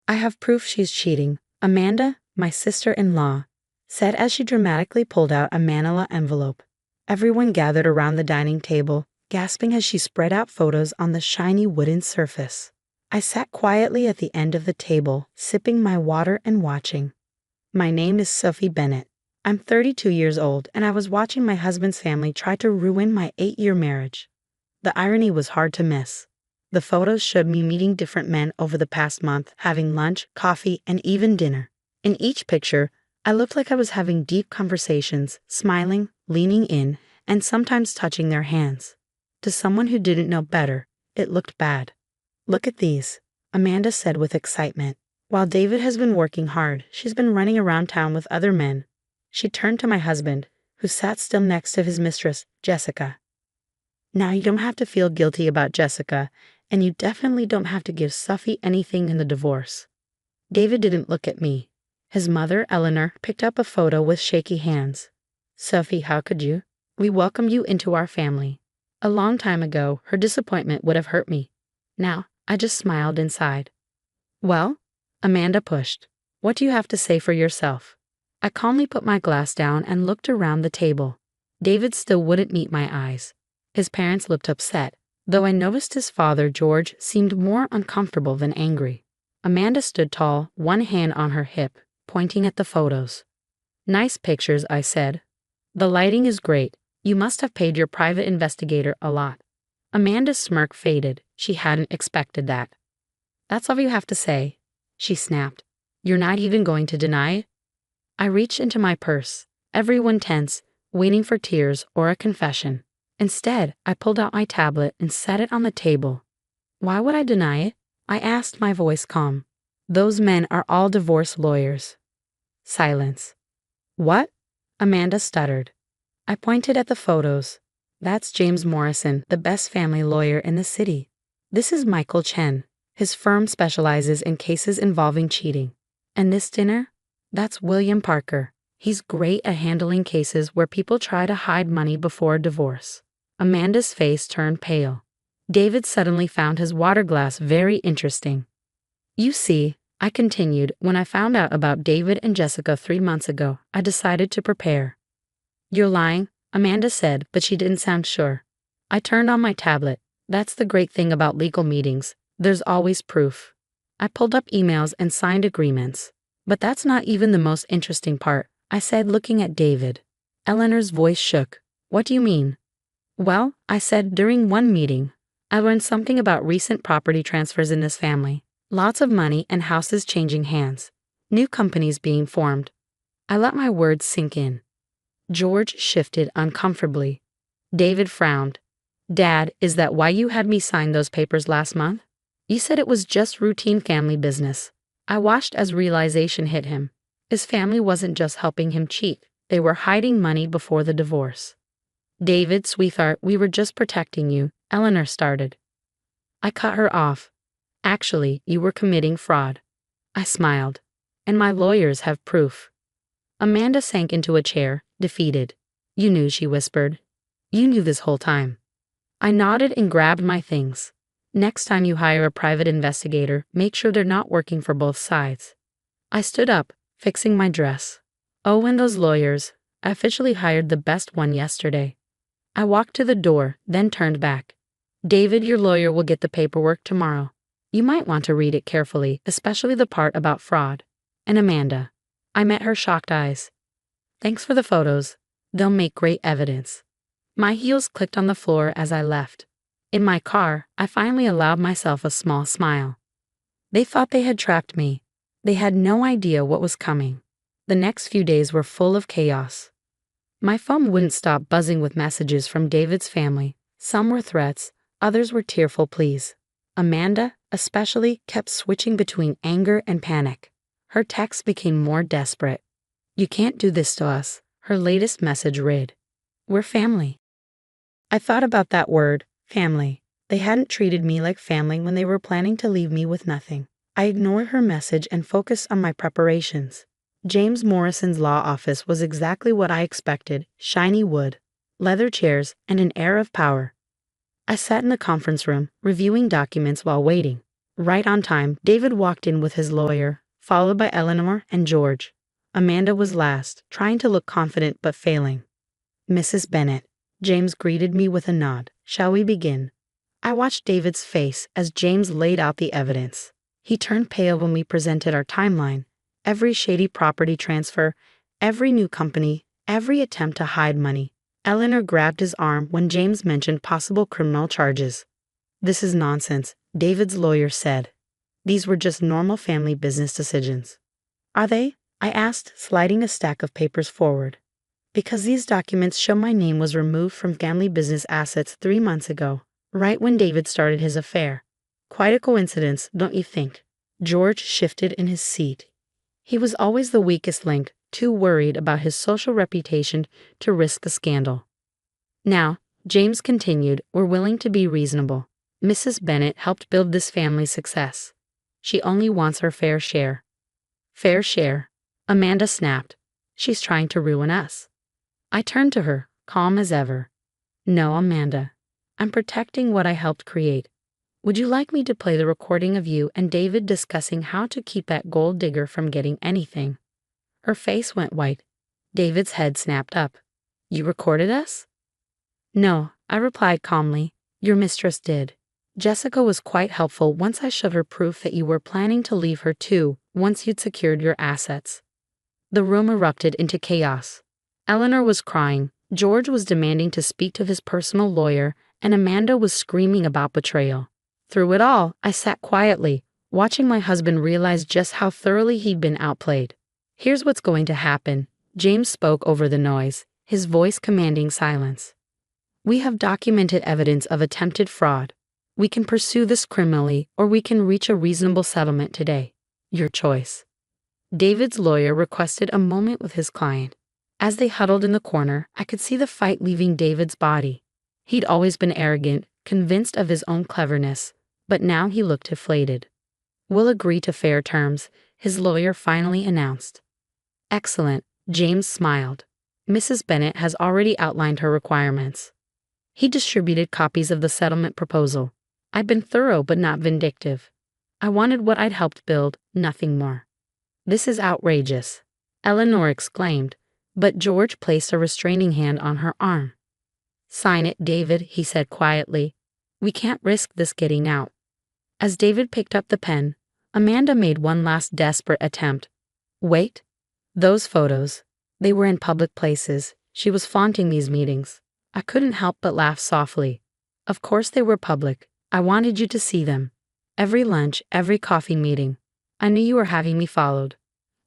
I have proof she's cheating, Amanda, my sister-in-law, said as she dramatically pulled out a manila envelope. Everyone gathered around the dining table, gasping as she spread out photos on the shiny wooden surface. I sat quietly at the end of the table, sipping my water and watching. My name is Sophie Bennett. I'm 32 years old, and I was watching my husband's family try to ruin my 8-year marriage. The irony was hard to miss. The photos showed me meeting different men over the past month, having lunch, coffee, and even dinner. In each picture, I looked like I was having deep conversations, smiling, leaning in, and sometimes touching their hands. To someone who didn't know better, it looked bad. "Look at these," Amanda said with excitement. "While David has been working hard, she's been running around town with other men." She turned to my husband, who sat still next to his mistress, Jessica. "Now you don't have to feel guilty about Jessica, and you definitely don't have to give Sophie anything in the divorce." David didn't look at me. His mother, Eleanor, picked up a photo with shaky hands. "Sophie, how could you? We welcomed you into our family. A long time ago, her disappointment would have hurt me. Now, I just smiled inside." "Well?" Amanda pushed. "What do you have to say for yourself?" I calmly put my glass down and looked around the table. David still wouldn't meet my eyes. His parents looked upset, though I noticed his father, George, seemed more uncomfortable than angry. Amanda stood tall, one hand on her hip, pointing at the photos. "Nice pictures," I said. "The lighting is great. You must have paid your private investigator a lot." Amanda's smirk faded. She hadn't expected that. "That's all you have to say," she snapped. "You're not even going to deny it?" I reached into my purse, everyone tense, waiting for tears or a confession. Instead, I pulled out my tablet and set it on the table. "Why would I deny it?" I asked, my voice calm. "Those men are all divorce lawyers." Silence. "What?" Amanda stuttered. I pointed at the photos. "That's James Morrison, the best family lawyer in the city. This is Michael Chen. His firm specializes in cases involving cheating. And this dinner? That's William Parker. He's great at handling cases where people try to hide money before a divorce." Amanda's face turned pale. David suddenly found his water glass very interesting. "You see," I continued, "when I found out about David and Jessica 3 months ago, I decided to prepare." "You're lying," Amanda said, but she didn't sound sure. I turned on my tablet. That's the great thing about legal meetings. There's always proof. I pulled up emails and signed agreements. "But that's not even the most interesting part," I said, looking at David. Eleanor's voice shook. "What do you mean?" "Well," I said, "during one meeting, I learned something about recent property transfers in this family. Lots of money and houses changing hands. New companies being formed." I let my words sink in. George shifted uncomfortably. David frowned. "Dad, is that why you had me sign those papers last month? You said it was just routine family business." I watched as realization hit him. His family wasn't just helping him cheat, they were hiding money before the divorce. "David, sweetheart, we were just protecting you," Eleanor started. I cut her off. "Actually, you were committing fraud." I smiled. "And my lawyers have proof." Amanda sank into a chair, defeated. "You knew," she whispered. "You knew this whole time." I nodded and grabbed my things. "Next time you hire a private investigator, make sure they're not working for both sides." I stood up, fixing my dress. "Oh, and those lawyers. I officially hired the best one yesterday." I walked to the door, then turned back. "David, your lawyer will get the paperwork tomorrow. You might want to read it carefully, especially the part about fraud." And Amanda. I met her shocked eyes. "Thanks for the photos. They'll make great evidence." My heels clicked on the floor as I left. In my car, I finally allowed myself a small smile. They thought they had trapped me. They had no idea what was coming. The next few days were full of chaos. My phone wouldn't stop buzzing with messages from David's family. Some were threats, others were tearful pleas. Amanda, especially, kept switching between anger and panic. Her texts became more desperate. "You can't do this to us," her latest message read. "We're family." I thought about that word, family. They hadn't treated me like family when they were planning to leave me with nothing. I ignored her message and focused on my preparations. James Morrison's law office was exactly what I expected: shiny wood, leather chairs, and an air of power. I sat in the conference room, reviewing documents while waiting. Right on time, David walked in with his lawyer, followed by Eleanor and George. Amanda was last, trying to look confident but failing. Mrs. Bennet, James greeted me with a nod. Shall we begin? I watched David's face as James laid out the evidence. He turned pale when we presented our timeline. Every shady property transfer, every new company, every attempt to hide money. Eleanor grabbed his arm when James mentioned possible criminal charges. This is nonsense, David's lawyer said. These were just normal family business decisions. Are they? I asked, sliding a stack of papers forward. Because these documents show my name was removed from family business assets 3 months ago, right when David started his affair. Quite a coincidence, don't you think? George shifted in his seat. He was always the weakest link, too worried about his social reputation to risk the scandal. Now, James continued, we're willing to be reasonable. Mrs. Bennet helped build this family's success. She only wants her fair share. Fair share? Amanda snapped. She's trying to ruin us. I turned to her, calm as ever. No, Amanda. I'm protecting what I helped create. Would you like me to play the recording of you and David discussing how to keep that gold digger from getting anything? Her face went white. David's head snapped up. You recorded us? No, I replied calmly. Your mistress did. Jessica was quite helpful once I showed her proof that you were planning to leave her too, once you'd secured your assets. The room erupted into chaos. Eleanor was crying, George was demanding to speak to his personal lawyer, and Amanda was screaming about betrayal. Through it all, I sat quietly, watching my husband realize just how thoroughly he'd been outplayed. Here's what's going to happen. James spoke over the noise, his voice commanding silence. We have documented evidence of attempted fraud. We can pursue this criminally, or we can reach a reasonable settlement today. Your choice. David's lawyer requested a moment with his client. As they huddled in the corner, I could see the fight leaving David's body. He'd always been arrogant, convinced of his own cleverness, but now he looked deflated. We'll agree to fair terms, his lawyer finally announced. Excellent, James smiled. Mrs. Bennet has already outlined her requirements. He distributed copies of the settlement proposal. I'd been thorough but not vindictive. I wanted what I'd helped build, nothing more. This is outrageous, Eleanor exclaimed, but George placed a restraining hand on her arm. Sign it, David, he said quietly. We can't risk this getting out. As David picked up the pen, Amanda made one last desperate attempt. Wait. Those photos. They were in public places. She was flaunting these meetings. I couldn't help but laugh softly. Of course they were public. I wanted you to see them. Every lunch, every coffee meeting. I knew you were having me followed.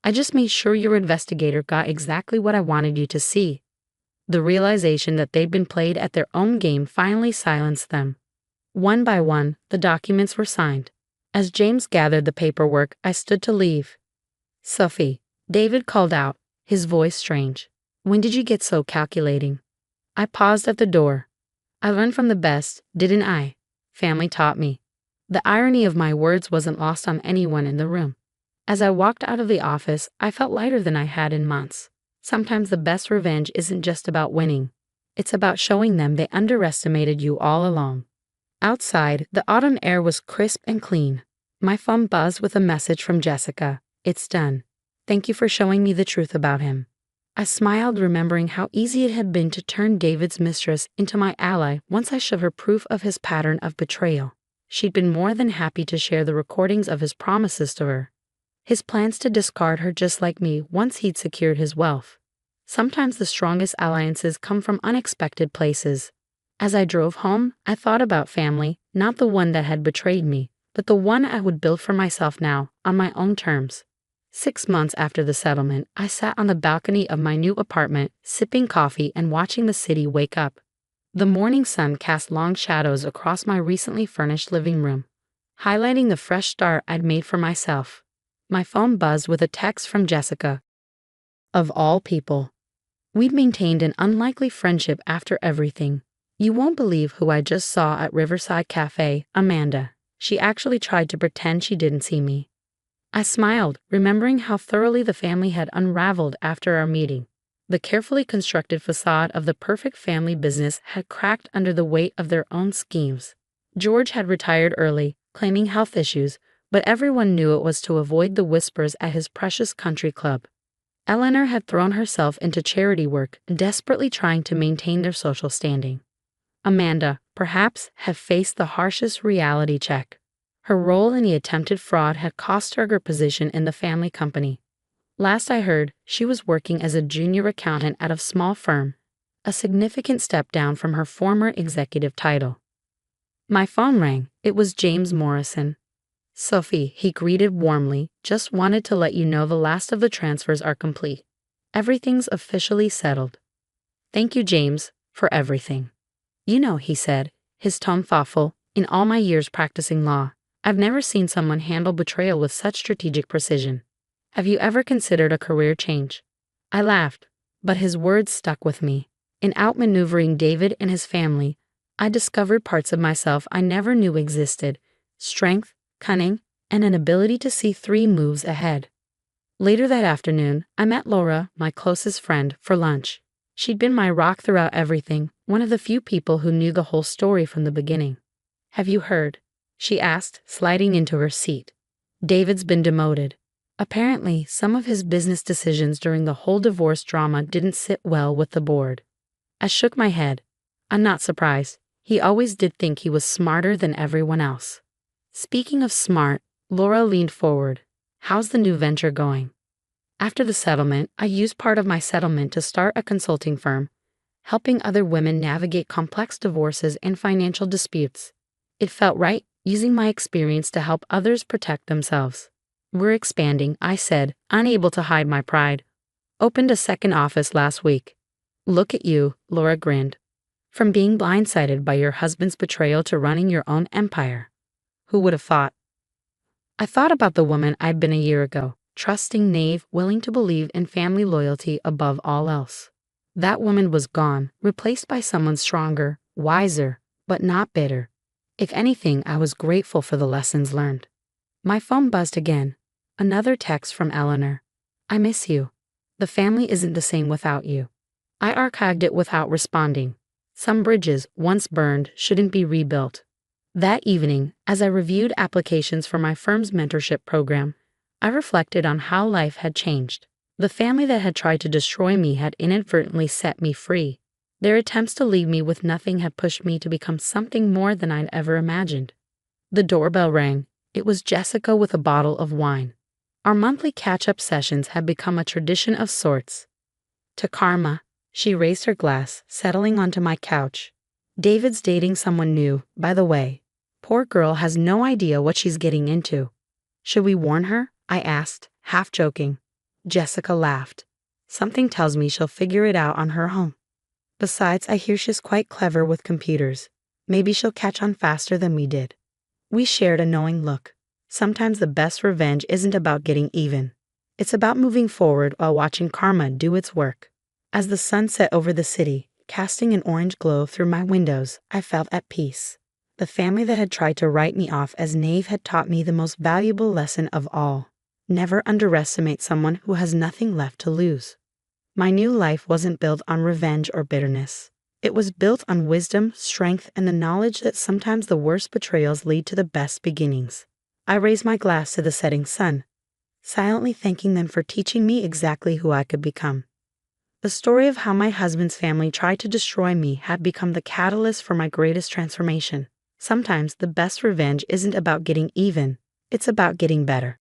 I just made sure your investigator got exactly what I wanted you to see. The realization that they'd been played at their own game finally silenced them. One by one, the documents were signed. As James gathered the paperwork, I stood to leave. Sophie, David called out, his voice strange. When did you get so calculating? I paused at the door. I learned from the best, didn't I? Family taught me. The irony of my words wasn't lost on anyone in the room. As I walked out of the office, I felt lighter than I had in months. Sometimes the best revenge isn't just about winning. It's about showing them they underestimated you all along. Outside, the autumn air was crisp and clean. My phone buzzed with a message from Jessica. It's done. Thank you for showing me the truth about him. I smiled, remembering how easy it had been to turn David's mistress into my ally once I showed her proof of his pattern of betrayal. She'd been more than happy to share the recordings of his promises to her. His plans to discard her just like me once he'd secured his wealth. Sometimes the strongest alliances come from unexpected places. As I drove home, I thought about family, not the one that had betrayed me, but the one I would build for myself now, on my own terms. 6 months after the settlement, I sat on the balcony of my new apartment, sipping coffee and watching the city wake up. The morning sun cast long shadows across my recently furnished living room, highlighting the fresh start I'd made for myself. My phone buzzed with a text from Jessica. Of all people. We'd maintained an unlikely friendship after everything. You won't believe who I just saw at Riverside Cafe, Amanda. She actually tried to pretend she didn't see me. I smiled, remembering how thoroughly the family had unraveled after our meeting. The carefully constructed facade of the perfect family business had cracked under the weight of their own schemes. George had retired early, claiming health issues, but everyone knew it was to avoid the whispers at his precious country club. Eleanor had thrown herself into charity work, desperately trying to maintain their social standing. Amanda, perhaps, had faced the harshest reality check. Her role in the attempted fraud had cost her her position in the family company. Last I heard, she was working as a junior accountant at a small firm, a significant step down from her former executive title. My phone rang. It was James Morrison. "Sophie," he greeted warmly, "just wanted to let you know the last of the transfers are complete. Everything's officially settled." "Thank you, James, for everything." "You know," he said, his tone thoughtful, "in all my years practicing law, I've never seen someone handle betrayal with such strategic precision. Have you ever considered a career change?" I laughed, but his words stuck with me. In outmaneuvering David and his family, I discovered parts of myself I never knew existed: strength, cunning, and an ability to see 3 moves ahead. Later that afternoon, I met Laura, my closest friend, for lunch. She'd been my rock throughout everything, one of the few people who knew the whole story from the beginning. "Have you heard?" she asked, sliding into her seat. "David's been demoted. Apparently, some of his business decisions during the whole divorce drama didn't sit well with the board." I shook my head. I'm not surprised. He always did think he was smarter than everyone else. Speaking of smart, Laura leaned forward. "How's the new venture going?" After the settlement, I used part of my settlement to start a consulting firm, helping other women navigate complex divorces and financial disputes. It felt right, using my experience to help others protect themselves. "We're expanding," I said, unable to hide my pride. "Opened a second office last week." "Look at you," Laura grinned. "From being blindsided by your husband's betrayal to running your own empire. Who would have thought?" I thought about the woman I'd been a year ago, trusting, naive, willing to believe in family loyalty above all else. That woman was gone, replaced by someone stronger, wiser, but not bitter. If anything, I was grateful for the lessons learned. My phone buzzed again. Another text from Eleanor. "I miss you. The family isn't the same without you." I archived it without responding. Some bridges, once burned, shouldn't be rebuilt. That evening, as I reviewed applications for my firm's mentorship program, I reflected on how life had changed. The family that had tried to destroy me had inadvertently set me free. Their attempts to leave me with nothing had pushed me to become something more than I'd ever imagined. The doorbell rang. It was Jessica with a bottle of wine. Our monthly catch-up sessions had become a tradition of sorts. "To Karma." She raised her glass, settling onto my couch. "David's dating someone new, by the way. Poor girl has no idea what she's getting into." "Should we warn her?" I asked, half joking. Jessica laughed. "Something tells me she'll figure it out on her own. Besides, I hear she's quite clever with computers. Maybe she'll catch on faster than we did." We shared a knowing look. Sometimes the best revenge isn't about getting even. It's about moving forward while watching karma do its work. As the sun set over the city, casting an orange glow through my windows, I felt at peace. The family that had tried to write me off as naive had taught me the most valuable lesson of all. Never underestimate someone who has nothing left to lose. My new life wasn't built on revenge or bitterness. It was built on wisdom, strength, and the knowledge that sometimes the worst betrayals lead to the best beginnings. I raised my glass to the setting sun, silently thanking them for teaching me exactly who I could become. The story of how my husband's family tried to destroy me had become the catalyst for my greatest transformation. Sometimes the best revenge isn't about getting even, it's about getting better.